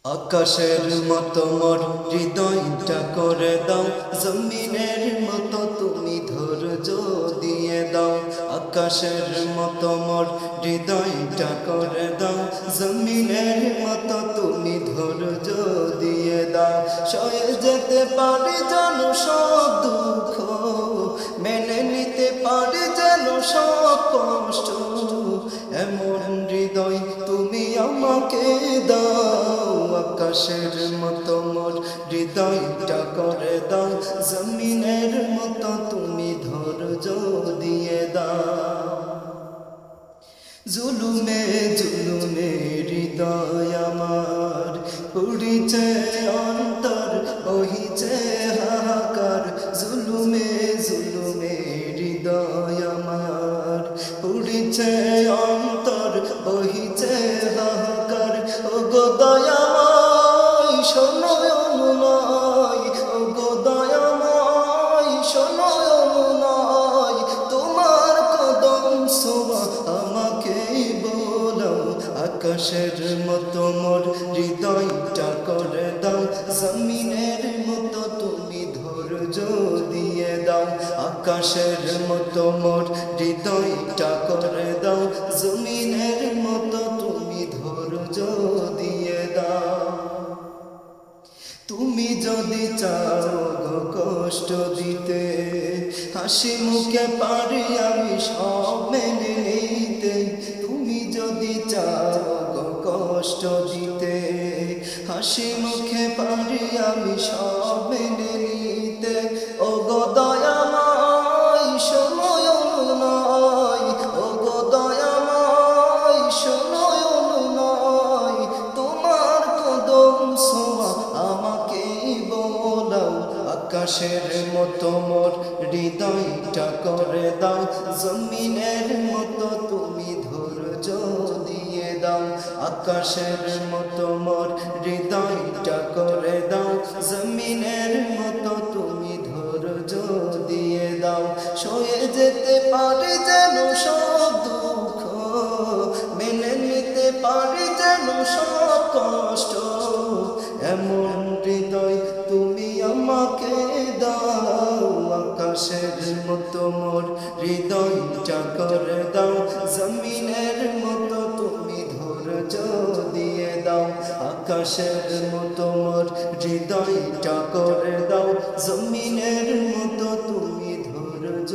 আকাশের মতো মোর হৃদয়টা করে দাও, জমিনের মতো তুমি ধৈর্য দিয়ে দাও। আকাশের মতো মোর হৃদয়টা করে দাও, জমিনের মতো তুমি ধৈর্য দিয়ে দাও। সয়ে যেতে পারি যেন সব দুঃখ, মেনে নিতে পারি যেন সব কষ্ট, এমন হৃদয় তুমি আমাকে দাও। আকাশের মতো মোর হৃদয়টা করে দাও, জমিনের মতো তুমি ধৈর্য দিয়ে দাও। জুলুমে জুলুমে হৃদয় আমার পুড়িছে অন্তর, বহিছে হাহাকার। জুলুমে জুলুমে হৃদয় আমার পুড়িছে অন্তর, বহিছে হাহাকার। ও গো দয়াময় শোনো অনুনয়, ও গো দয়াময় শোনো অনুনয়। তোমার কদম ছোঁয়া আমাকে বোলাও। আকাশের মতো মোর হৃদয়টা করে দাও, জমিনের মতো তুমি ধৈর্য দিয়ে দাও। আকাশের মতো মোর হৃদয়টা করে দাও, জমিনের মতো তুমি ধৈর্য দিয়ে দাও। তুমি যদি চাও গো কষ্ট দিতে, হাসি মুখে পারি আমি সব মেনে নিতে। তুমি যদি চাও গো কষ্ট দিতে, হাসি মুখে পারি আমি সব মেনে নিতে। ও গো দয়াময় শোনো অনুনয়, ও গো দয়াময় শোনো অনুনয়। তোমার কদম ছোঁয়া আমাকে বোলাও। আকাশের মতো মোর হৃদয়টা করে দাও, জমিনের মতো তুমি ধৈর্য দিয়ে দাও। আকাশের মতো মোর হৃদয়টা করে দাও, জমিনের মতো তুমি ধৈর্য দিয়ে দাও। সয়ে যেতে পারি যেন সব দুঃখ, মেনে নিতে পারি যেন সব কষ্ট, এমন হৃদয় তুমি আমাকে দাও। আকাশের মতো মোর হৃদয়টা করে দাও, জমিনের মতো তুমি ধৈর্য দিয়ে দাও। আকাশের মতো মোর হৃদয়টা করে দাও, জমিনের মতো তুমি ধৈর্য